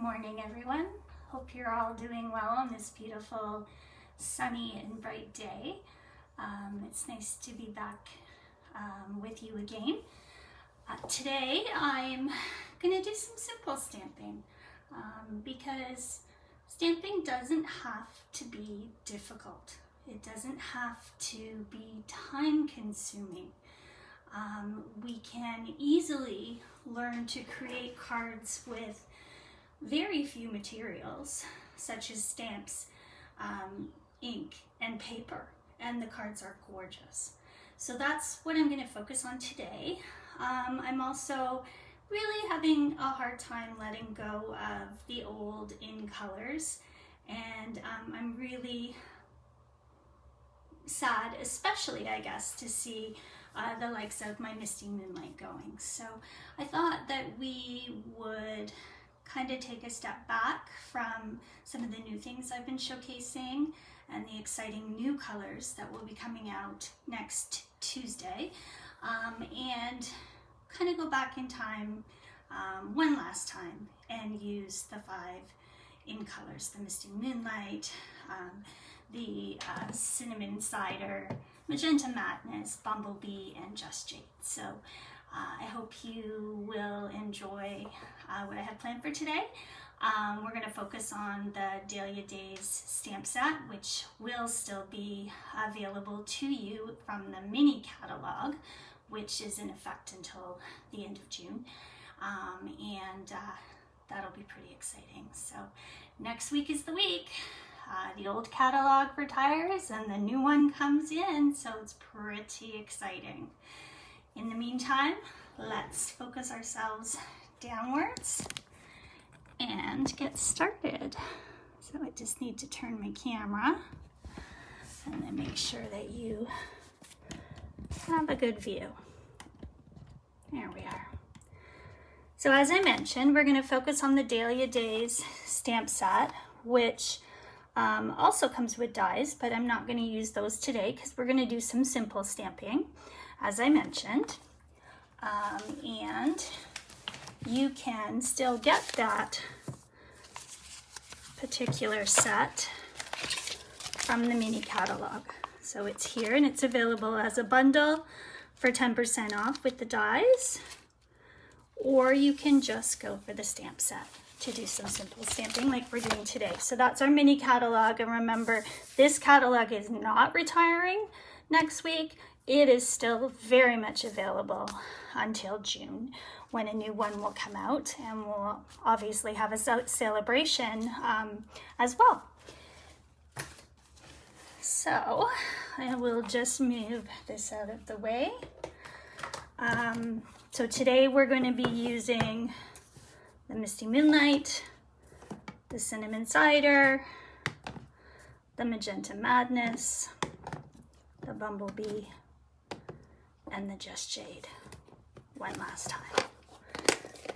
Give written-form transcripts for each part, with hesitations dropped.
morning, everyone. Hope you're all doing well on this beautiful, sunny and bright day. It's nice to be back with you again. Today I'm going to do some simple stamping because stamping doesn't have to be difficult. It doesn't have to be time-consuming. We can easily learn to create cards with very few materials, such as stamps, ink, and paper, and the cards are gorgeous. So that's what I'm going to focus on today. I'm also really having a hard time letting go of the old in colors, and I'm really sad, especially I guess, to see the likes of my Misty Moonlight going. So I thought that we would kind of take a step back from some of the new things I've been showcasing and the exciting new colors that will be coming out next Tuesday, and kind of go back in time one last time and use the 5 in colors: the Misty Moonlight, the Cinnamon Cider, Magenta Madness, Bumblebee, and Just Jade. So I hope you will enjoy what I have planned for today. We're going to focus on the Dahlia Days stamp set, which will still be available to you from the mini catalog, which is in effect until the end of June. And that'll be pretty exciting. So next week is the week. The old catalog retires and the new one comes in, so it's pretty exciting. In the meantime, let's focus ourselves downwards and get started. So I just need to turn my camera and then make sure that you have a good view. There we are. So as I mentioned, we're going to focus on the Dahlia Days stamp set, which also comes with dies, but I'm not going to use those today because we're going to do some simple stamping, as I mentioned. And you can still get that particular set from the mini catalog. So it's here and it's available as a bundle for 10% off with the dies, or you can just go for the stamp set to do some simple stamping like we're doing today. So that's our mini catalog, and remember, this catalog is not retiring next week. It is still very much available until June, when a new one will come out, and we'll obviously have a celebration as well. So I will just move this out of the way. So today we're going to be using the Misty Moonlight, the Cinnamon Cider, the Magenta Madness, the Bumblebee, and the Just Jade one last time.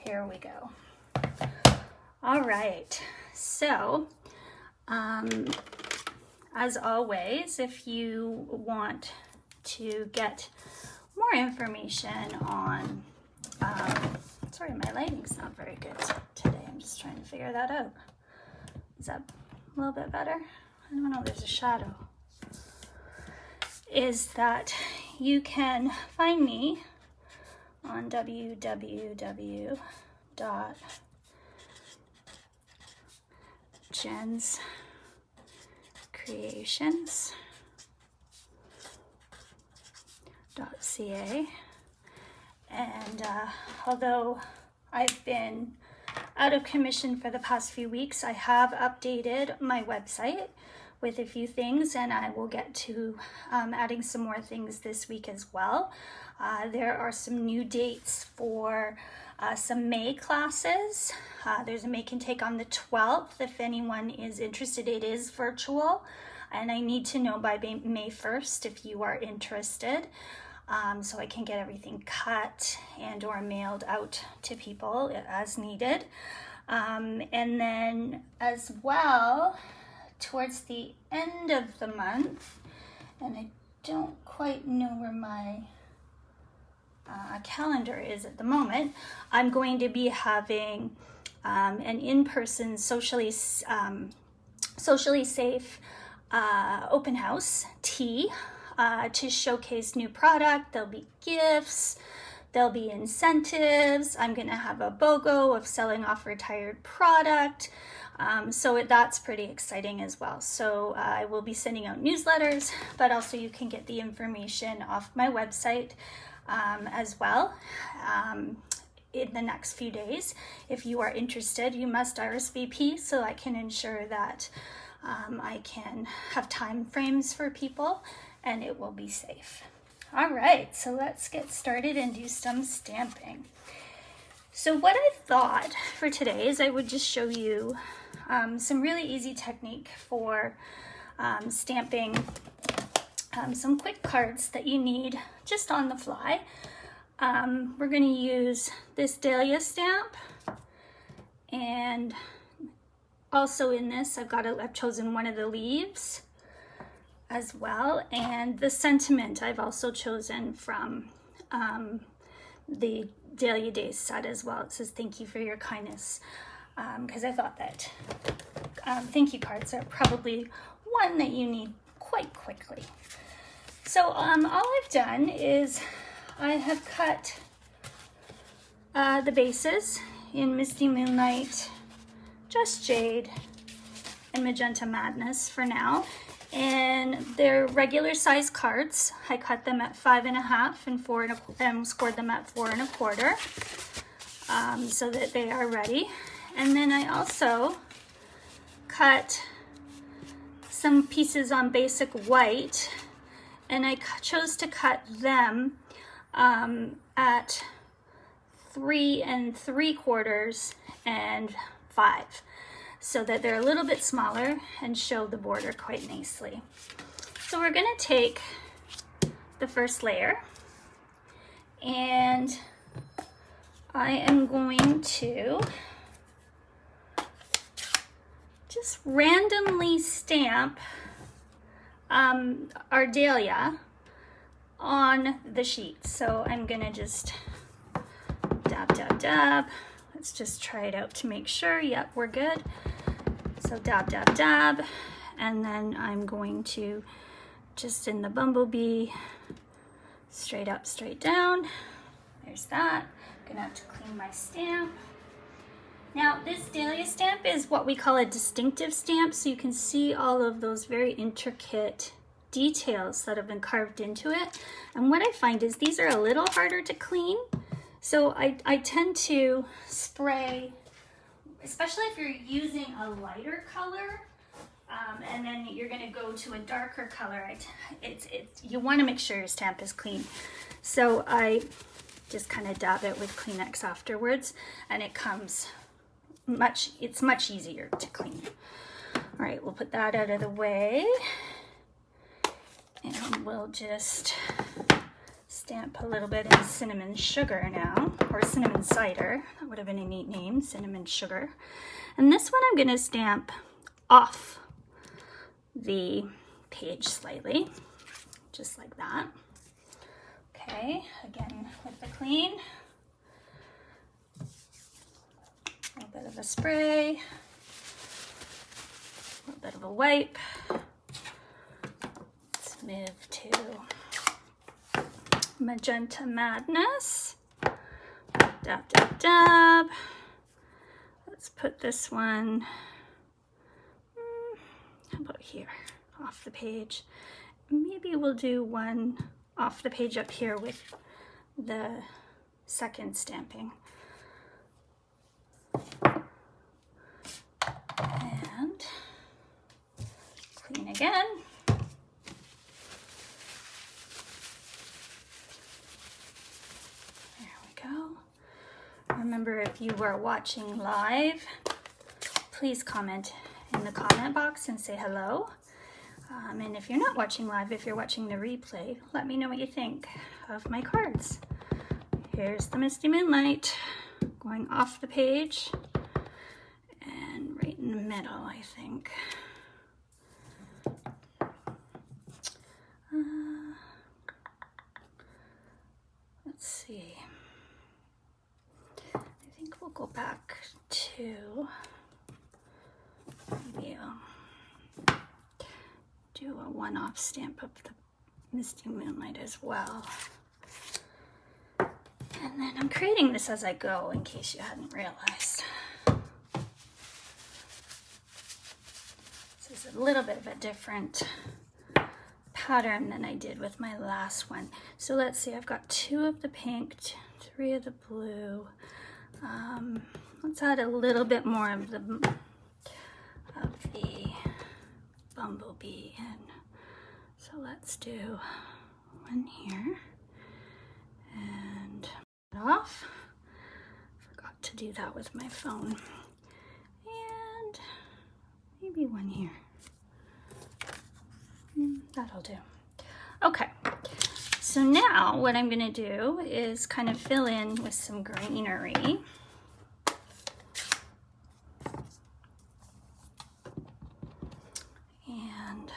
Here we go. All right, so as always, if you want to get more information on sorry, my lighting's not very good today. I'm just trying to figure that out. Is that a little bit better? I don't know, there's a shadow. Is that you can find me on www.jenscreations.ca. And although I've been out of commission for the past few weeks, I have updated my website with a few things, and I will get to adding some more things this week as well. There are some new dates for some May classes. There's a Make and Take on the 12th. If anyone is interested, it is virtual, and I need to know by May 1st if you are interested. So I can get everything cut and or mailed out to people as needed. And then as well, towards the end of the month, and I don't quite know where my calendar is at the moment, I'm going to be having an in-person, socially safe open house tea to showcase new product. There'll be gifts, there'll be incentives. I'm gonna have a BOGO of selling off retired product. So that's pretty exciting as well. So I will be sending out newsletters, but also you can get the information off my website as well in the next few days. If you are interested, you must RSVP so I can ensure that I can have time frames for people and it will be safe. All right, so let's get started and do some stamping. So what I thought for today is I would just show you some really easy technique for stamping some quick cards that you need just on the fly. We're going to use this Dahlia stamp, and also in this I've chosen one of the leaves as well, and the sentiment I've also chosen from the Dahlia Days set as well. It says thank you for your kindness, because I thought that thank you cards are probably one that you need quite quickly. So all I've done is I have cut the bases in Misty Moonlight, Just Jade, and Magenta Madness for now. And they're regular size cards. I cut them at 5.5 and 4 and scored them at 4 1/4 so that they are ready. And then I also cut some pieces on basic white, and I chose to cut them at 3 3/4 and 5, so that they're a little bit smaller and show the border quite nicely. So we're going to take the first layer, and I am going to just randomly stamp our dahlia on the sheet. So I'm gonna just dab, dab, dab. Let's just try it out to make sure. Yep, we're good. So dab, dab, dab. And then I'm going to just in the bumblebee, straight up, straight down. There's that. I'm gonna have to clean my stamp. Now this Dahlia stamp is what we call a distinctive stamp, so you can see all of those very intricate details that have been carved into it. And what I find is these are a little harder to clean, so I tend to spray, especially if you're using a lighter color, and then you're going to go to a darker color. You want to make sure your stamp is clean, so I just kind of dab it with Kleenex afterwards, and it's much easier to clean. All right, we'll put that out of the way, and we'll just stamp a little bit in cinnamon sugar now, or cinnamon cider. That would have been a neat name, cinnamon sugar. And this one I'm going to stamp off the page slightly, just like that. Okay, again with the clean. A little bit of a spray, a little bit of a wipe. Let's move to Magenta Madness. Dab, dab, dab. Let's put this one, how about here, off the page. Maybe we'll do one off the page up here with the second stamping. And clean again. There we go. Remember, if you were watching live, please comment in the comment box and say hello. And if you're not watching live, if you're watching the replay, let me know what you think of my cards. Here's the Misty Moonlight going off the page and right in the middle, I think. Let's see. I think we'll go back to maybe do a one-off stamp of the Misty Moonlight as well. And then I'm creating this as I go in case you hadn't realized. This is a little bit of a different pattern than I did with my last one. So let's see, I've got 2 of the pink, 3 of the blue. Let's add a little bit more of the bumblebee in. So let's do one here and off. Forgot to do that with my phone. And maybe one here. That'll do. Okay, so now what I'm gonna do is kind of fill in with some greenery. And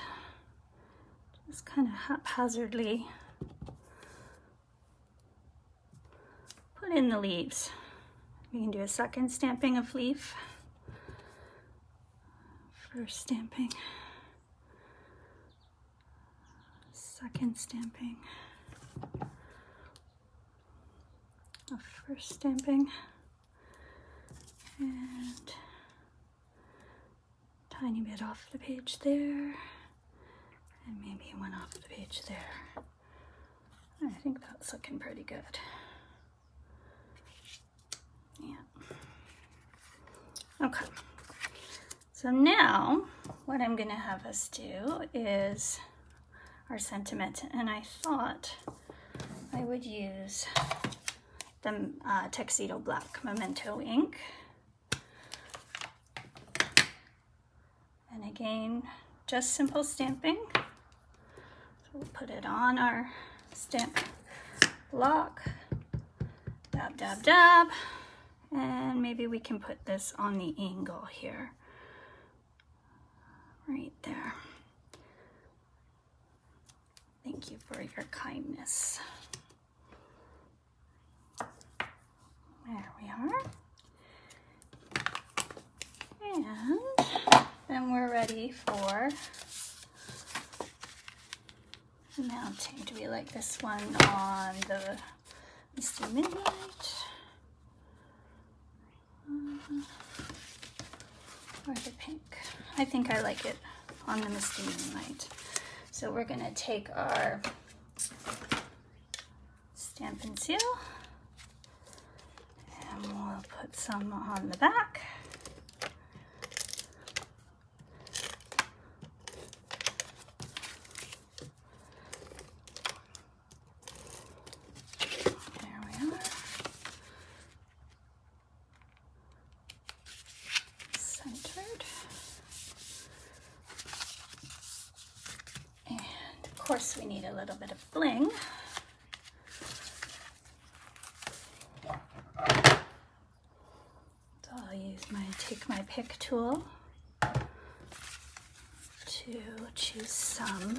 just kind of haphazardly put in the leaves. We can do a second stamping of leaf. First stamping. Second stamping. A first stamping. And tiny bit off the page there. And maybe one off the page there. I think that's looking pretty good. Yeah. Okay. So now what I'm going to have us do is our sentiment, and I thought I would use the Tuxedo Black Memento ink. And again, just simple stamping. So we'll put it on our stamp block, dab, dab, dab, and maybe we can put this on the angle here, right there. Thank you for your kindness. There we are. And then we're ready for mounting. Do we like this one on the Misty Midnight? Or the pink? I think I like it on the Misty Moonlight. So we're gonna take our Stampin' Seal and we'll put some on the back. There we are. Centered. And of course we need a little bit of bling. Take my pick tool to choose some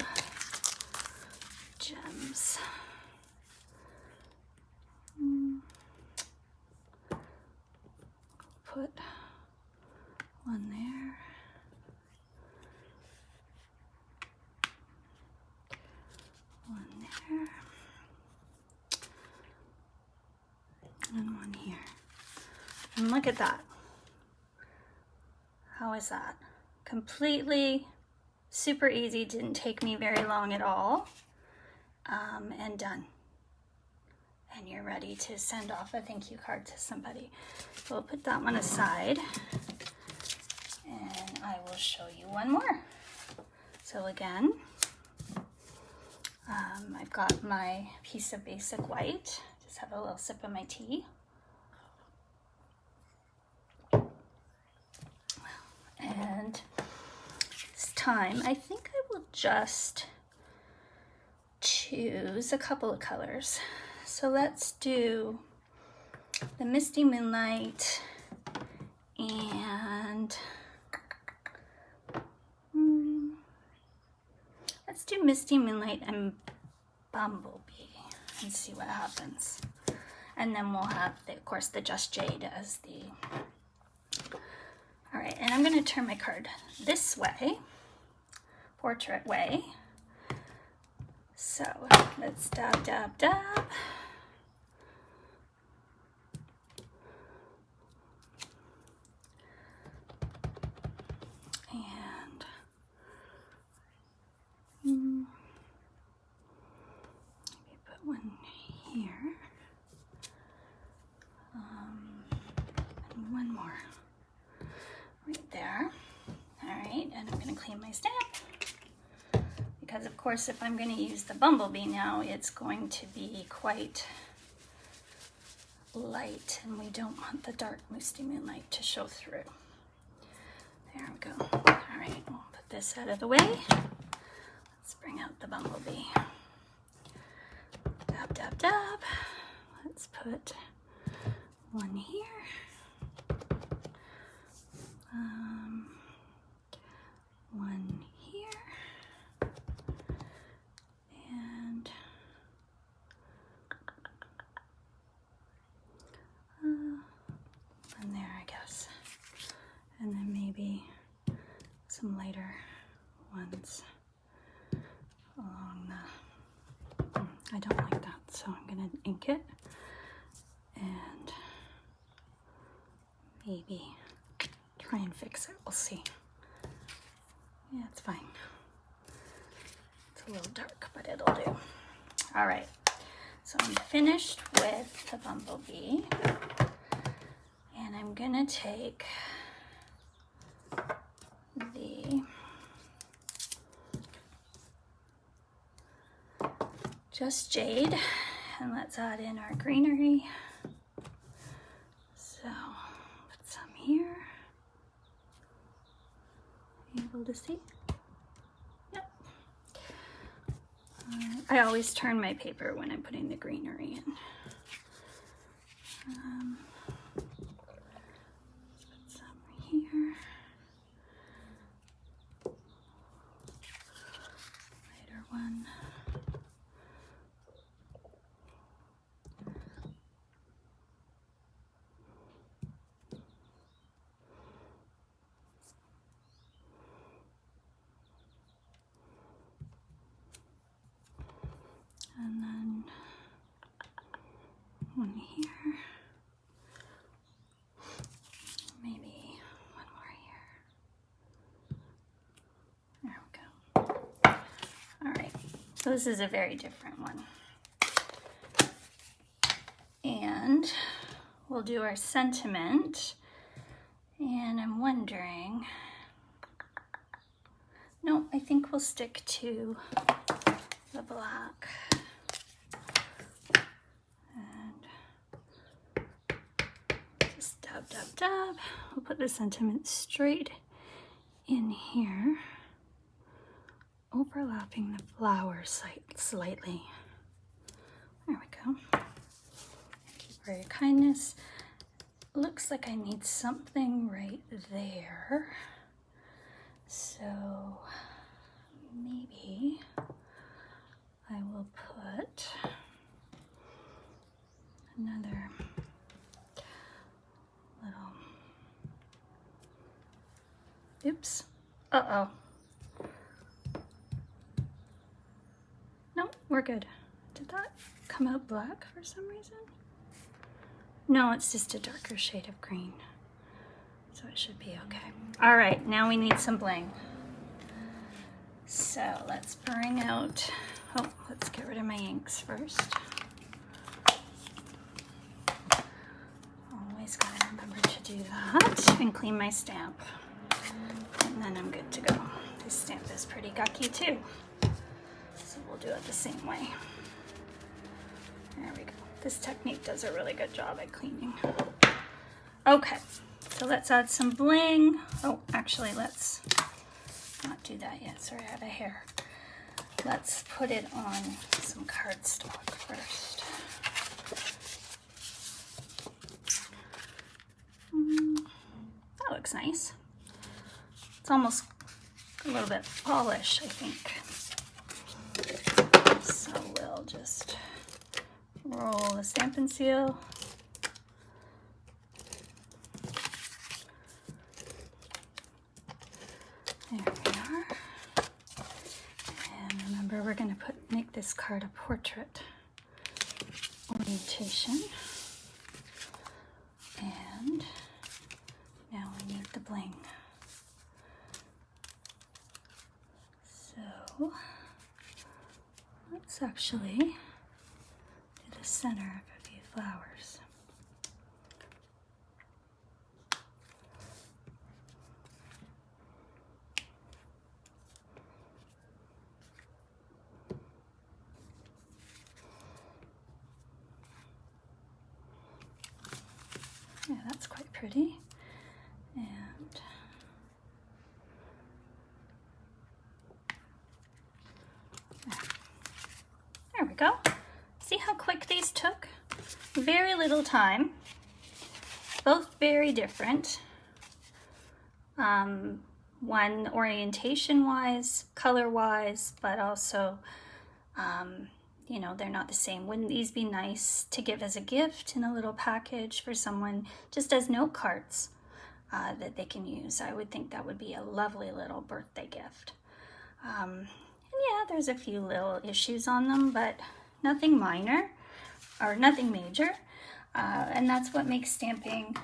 gems. Put one there. One there. And one here. And look at that. How is that? Completely super easy, didn't take me very long at all, and done. And you're ready to send off a thank you card to somebody. So we'll put that one aside, and I will show you one more. So again, I've got my piece of basic white. Just have a little sip of my tea. And this time, I think I will just choose a couple of colors. So let's do the Misty Moonlight and let's do Misty Moonlight and Bumblebee and see what happens. And then we'll have, of course, the Just Jade as the I'm going to turn my card this way, portrait way. So let's dab, dab, dab. And maybe put one here. And one more right there. All right, and I'm going to clean my stamp. Because of course, if I'm going to use the bumblebee now, it's going to be quite light, and we don't want the dark misty moonlight to show through. There we go. All right, we'll put this out of the way. Let's bring out the bumblebee. Dab, dab, dab. Let's put one here. One here. And one there, I guess. And then maybe some lighter ones along the, I don't like that, so I'm gonna ink it and maybe try and fix it, we'll see. Yeah, it's fine. It's a little dark, but it'll do. All right, so I'm finished with the bumblebee, and I'm gonna take the Just Jade, and let's add in our greenery. So put some here. Able to see? Yep. I always turn my paper when I'm putting the greenery in. Let's put some here. Lighter one. And then one here, maybe one more here. There we go. All right, so this is a very different one. And we'll do our sentiment. And I'm wondering, no, I think we'll stick to the black. Dab, dab, dab. We'll put the sentiment straight in here, overlapping the flower slightly. There we go. Keep for your kindness. Looks like I need something right there. So maybe I will put another little, oops, uh-oh. No, we're good. Did that come out black for some reason? No, it's just a darker shade of green. So it should be okay. All right, now we need some bling. So let's bring out, oh, let's get rid of my inks first. Always gotta remember to do that and clean my stamp. And then I'm good to go. This stamp is pretty gucky too. So we'll do it the same way. There we go. This technique does a really good job at cleaning. Okay, so let's add some bling. Oh, actually, let's not do that yet. Sorry, I have a hair. Let's put it on some cardstock first. That looks nice. It's almost a little bit polished, I think. So we'll just roll the Stampin' Seal. There we are. And remember, we're going to make this card a portrait orientation. And now we need the bling. So let's actually do the center of a few flowers. Yeah, that's quite pretty. And there we go. See how quick these took? Very little time. Both very different. One orientation-wise, color-wise, but also, you know, they're not the same. Wouldn't these be nice to give as a gift in a little package for someone, just as note cards that they can use? I would think that would be a lovely little birthday gift. And yeah, there's a few little issues on them, but nothing minor or nothing major. And that's what makes stamping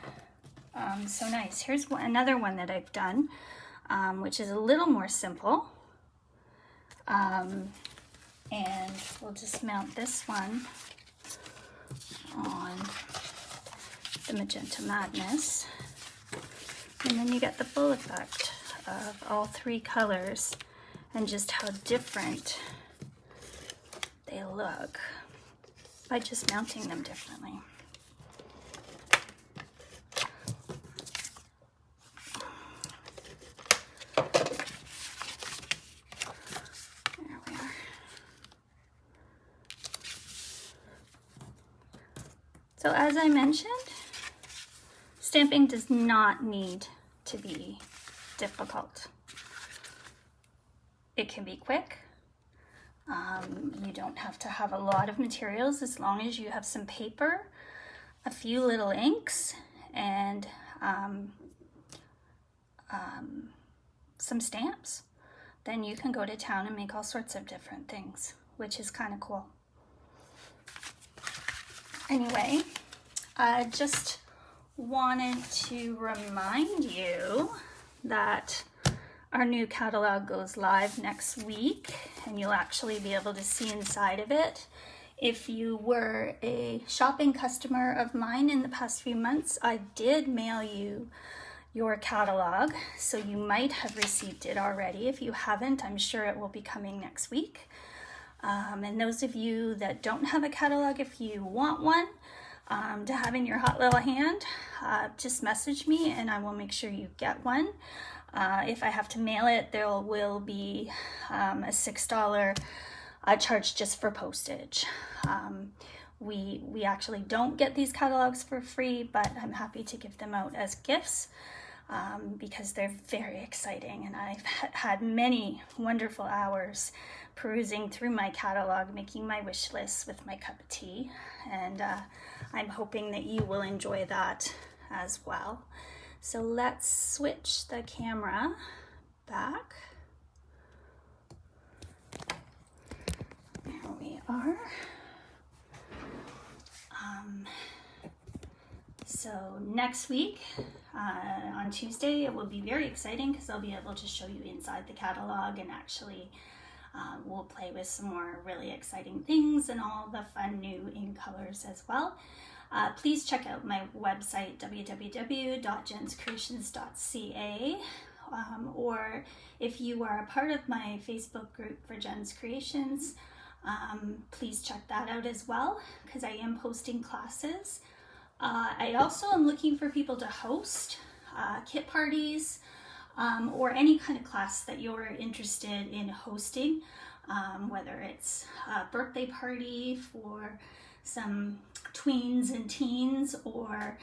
so nice. Here's another one that I've done, which is a little more simple. And we'll just mount this one on the Magenta Madness. And then you get the full effect of all three colors and just how different they look by just mounting them differently. There we are. So as I mentioned, stamping does not need to be difficult. It can be quick. You don't have to have a lot of materials as long as you have some paper, a few little inks, and some stamps. Then you can go to town and make all sorts of different things, which is kind of cool. Anyway, I just wanted to remind you that our new catalog goes live next week, and you'll actually be able to see inside of it. If you were a shopping customer of mine in the past few months, I did mail you your catalog, so you might have received it already. If you haven't, I'm sure it will be coming next week. And those of you that don't have a catalog, if you want one to have in your hot little hand, just message me and I will make sure you get one. If I have to mail it, there will be a $6 charge just for postage. We actually don't get these catalogs for free, but I'm happy to give them out as gifts because they're very exciting, and I've had many wonderful hours perusing through my catalog, making my wish list with my cup of tea, and I'm hoping that you will enjoy that as well. So let's switch the camera back. There we are. So next week, on Tuesday, it will be very exciting because I'll be able to show you inside the catalog, and actually we'll play with some more really exciting things and all the fun new ink colors as well. Please check out my website, www.jenscreations.ca, or if you are a part of my Facebook group for Jen's Creations, please check that out as well, because I am posting classes. I also am looking for people to host kit parties or any kind of class that you're interested in hosting, whether it's a birthday party for some tweens and teens, or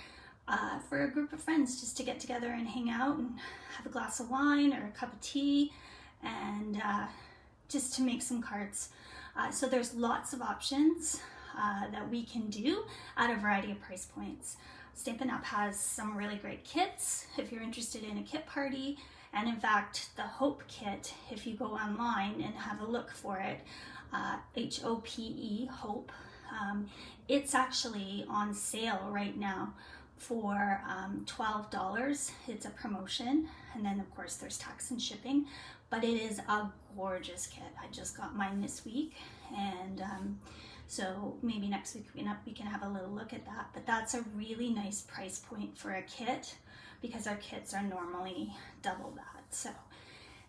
for a group of friends just to get together and hang out and have a glass of wine or a cup of tea, and just to make some cards. So there's lots of options that we can do at a variety of price points. Stampin' Up! Has some really great kits if you're interested in a kit party. And in fact, the Hope kit, if you go online and have a look for it, H-O-P-E, Hope, it's actually on sale right now for $12. It's a promotion, and then of course there's tax and shipping, but it is a gorgeous kit. I just got mine this week, and so maybe next week we can have a little look at that. But that's a really nice price point for a kit, because our kits are normally double that. So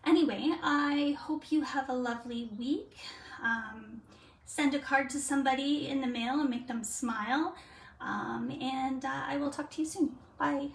anyway, I hope you have a lovely week. Send a card to somebody in the mail and make them smile. And I will talk to you soon. Bye.